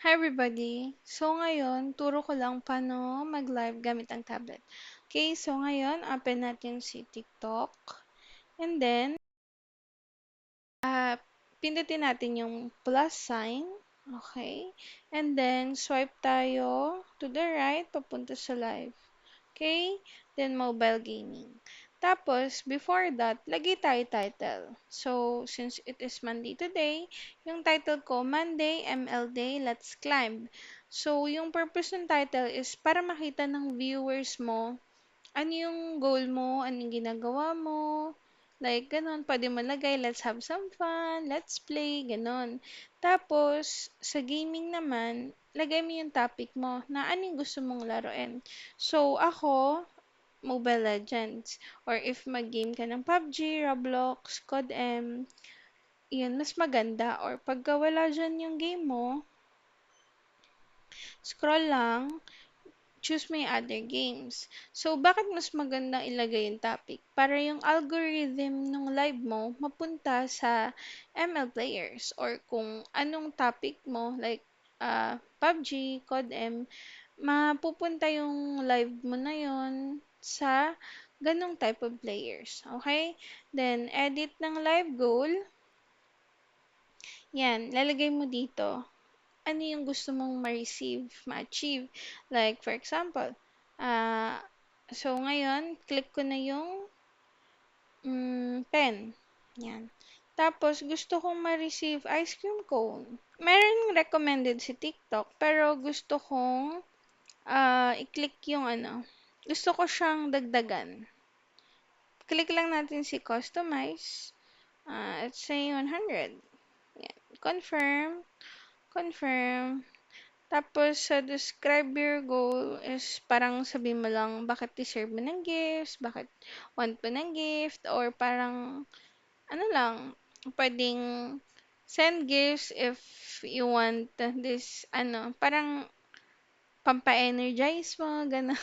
Hi everybody! So ngayon, turo ko lang paano mag-live gamit ang tablet. Okay, so ngayon, open natin si TikTok. And then, pindutin natin yung plus sign. Okay? And then, swipe tayo to the right, papunta sa live. Okay? Then, mobile gaming. Tapos, before that, lagay tayo title. So, since it is Monday today, yung title ko, Monday, ML Day, Let's Climb. So, yung purpose ng title is para makita ng viewers mo ano yung goal mo, ano yung ginagawa mo, like, ganun. Pwede mo lagay, let's have some fun, let's play, ganun. Tapos, sa gaming naman, lagay mo yung topic mo na ano yung gusto mong laruin. So, ako, Mobile Legends. Or if mag-game ka ng PUBG, Roblox, COD-M, yun, mas maganda. Or pagka wala dyan yung game mo, scroll lang, choose my other games. So, bakit mas maganda ilagay yung topic? Para yung algorithm ng live mo mapunta sa ML players or kung anong topic mo like PUBG, COD-M, mapupunta yung live mo na yon sa ganong type of players. Okay? Then, edit ng live goal. Yan, lalagay mo dito ano yung gusto mong ma-receive, ma-achieve. Like, for example, so ngayon, click ko na yung pen. Yan. Tapos, gusto kong ma-receive ice cream cone. Meron recommended si TikTok, pero gusto kong i-click yung ano. Gusto ko siyang dagdagan. Click lang natin si customize. Let's say 100. Yan. Confirm. Confirm. Tapos, sa describe your goal is parang sabi mo lang bakit deserve mo ng gifts, bakit want mo ng gift, or parang, ano lang, pwedeng send gifts if you want this, ano, parang pampa-energize mo, gano'n.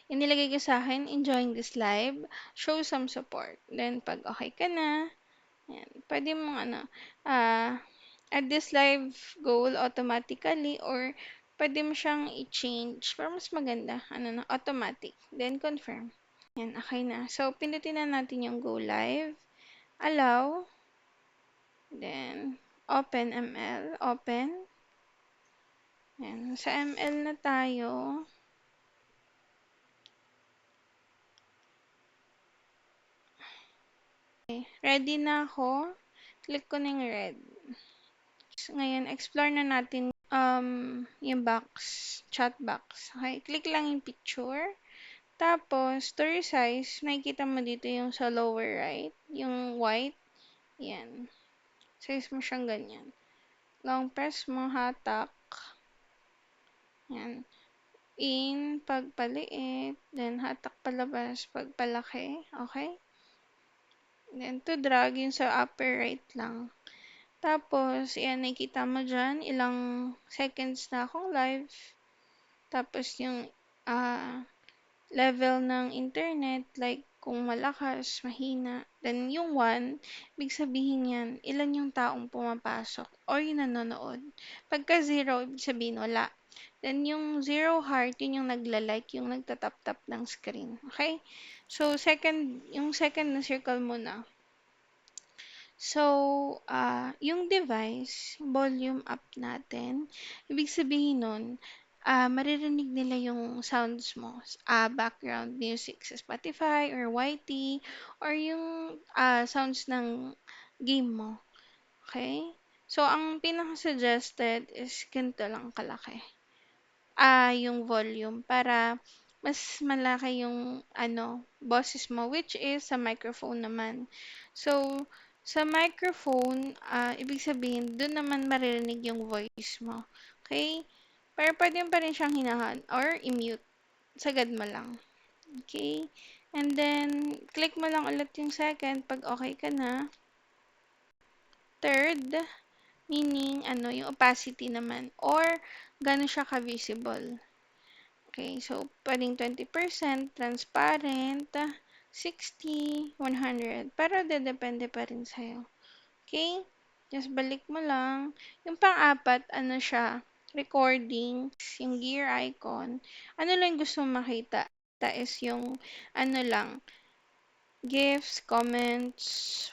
Yung nilagay ko sa akin, enjoying this live, show some support. Then, pag okay ka na, yan, pwede mong ano, add this live goal automatically or pwede mo siyang i-change para mas maganda, ano na, automatic. Then, confirm. Yan, okay na. So, pindutin na natin yung go live. Allow. Then, open ML. Open. Yan, sa ML na tayo. Okay, ready na ako. Click ko na yung red. Ngayon, explore na natin yung box, chat box. Okay, click lang yung picture. Tapos, to resize, nakikita mo dito yung sa lower right, yung white. Yan. Size mo siyang ganyan. Long press mo, hatak. Yan. In, pagpaliit. Then, hatak palabas, pagpalaki. Okay? Then, to drag, yung sa upper right lang. Tapos, yan, nakikita mo dyan, ilang seconds na akong live. Tapos, yung level ng internet, like, kung malakas, mahina. Then, yung 1, ibig sabihin yan, ilan yung taong pumapasok or yung nanonood. Pagka 0, ibig sabihin wala. Then, yung 0 heart, yun yung nagla-like, yung nagtatap-tap ng screen. Okay? So, yung second na circle muna. So, yung device, volume up natin, ibig sabihin nun, maririnig nila yung sounds mo, background music sa Spotify or YT, or yung sounds ng game mo. Okay? So, ang pinaka-suggested is ganito lang kalaki. Yung volume para mas malaki yung boses mo, which is sa microphone naman. So, sa microphone, ibig sabihin, doon naman maririnig yung voice mo. Okay? Pero pwede mo pa rin siyang hinahan or i-mute. Sagad mo lang. Okay? And then, click mo lang ulit yung second pag okay ka na. Third, meaning, yung opacity naman. Or, gano'n siya ka-visible. Okay, so pwedeng 20%, transparent, 60, 100. Pero depende pa rin sa'yo. Okay? Just balik mo lang. Yung pang-apat, siya? recording, yung gear icon, ano lang gusto mong makita? Is yung ano lang, gifts, comments,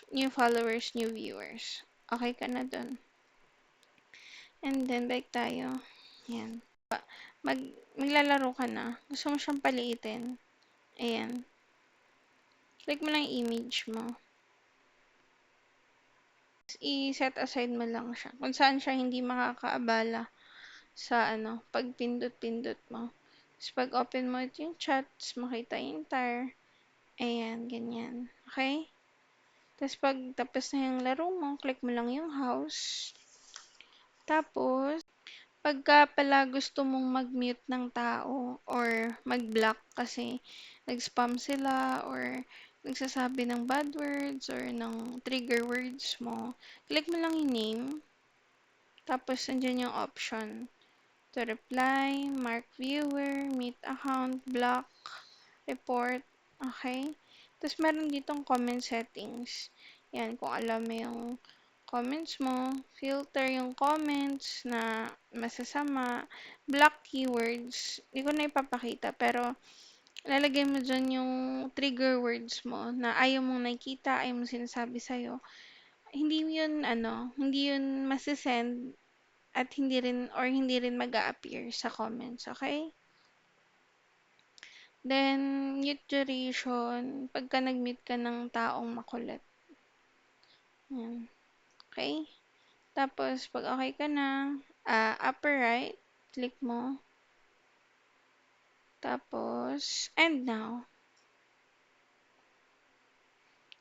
new followers, new viewers. Okay ka na dun. And then, back tayo. Yan. Mag, maglalaro ka na. Gusto mo siyang paliitin. Ayan. Click mo lang yung image mo. I-set aside mo lang siya. Kung saan siya hindi makakaabala sa ano, pag pindot-pindot mo. Tapos pag open mo ito yung chat, makita yung entire. Ayan, ganyan. Okay? Tapos pag tapos na yung laro mo, click mo lang yung house. Tapos, pagka pala gusto mong mag-mute ng tao or mag-block kasi nag-spam sila or nagsasabi ng bad words or ng trigger words mo, click mo lang yung name, tapos andyan yung option to reply, mark viewer, mute account, block, report, okay? Tapos meron ditong comment settings. Yan, kung alam mo yung comments mo, filter yung comments na masasama, block keywords. Hindi ko na ipapakita, pero lalagay mo dyan yung trigger words mo na ayaw mong nakikita, ayaw mong sinasabi sa'yo. Hindi yun, ano, hindi yun masisend at hindi rin mag-a-appear sa comments, okay? Then, mute duration, pagka nag-mute ka ng taong makulit. Yan. Okay? Tapos, pag okay ka na, upper right, click mo. Tapos, end now.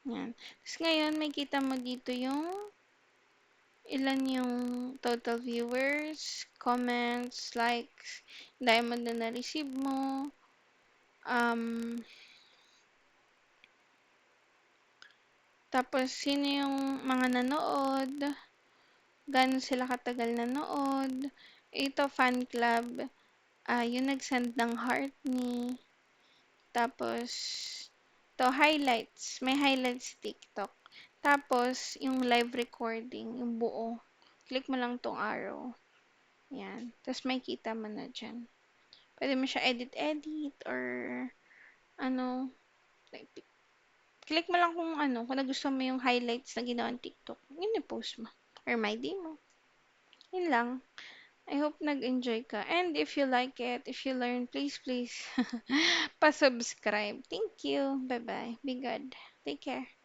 Yan. Tapos ngayon, may kita mo dito yung ilan yung total viewers, comments, likes, diamond na na-receive mo, um, tapos sino yung mga nanood, gaano sila katagal nanood, ito fan club, yung nag-send ng heart ni, tapos, to highlights, may highlights TikTok. Tapos, yung live recording, yung buo. Click mo lang tong arrow. Yan. Tapos, may kita mo na dyan. Pwede mo siya edit-edit or ano. Like, click mo lang kung ano, kung nagustuhan mo yung highlights na ginawa ng TikTok. Yun yung post mo. Or my day mo. Yun lang. I hope nag-enjoy ka. And if you like it, if you learn, please, pa-subscribe. Thank you. Bye-bye. Be good. Take care.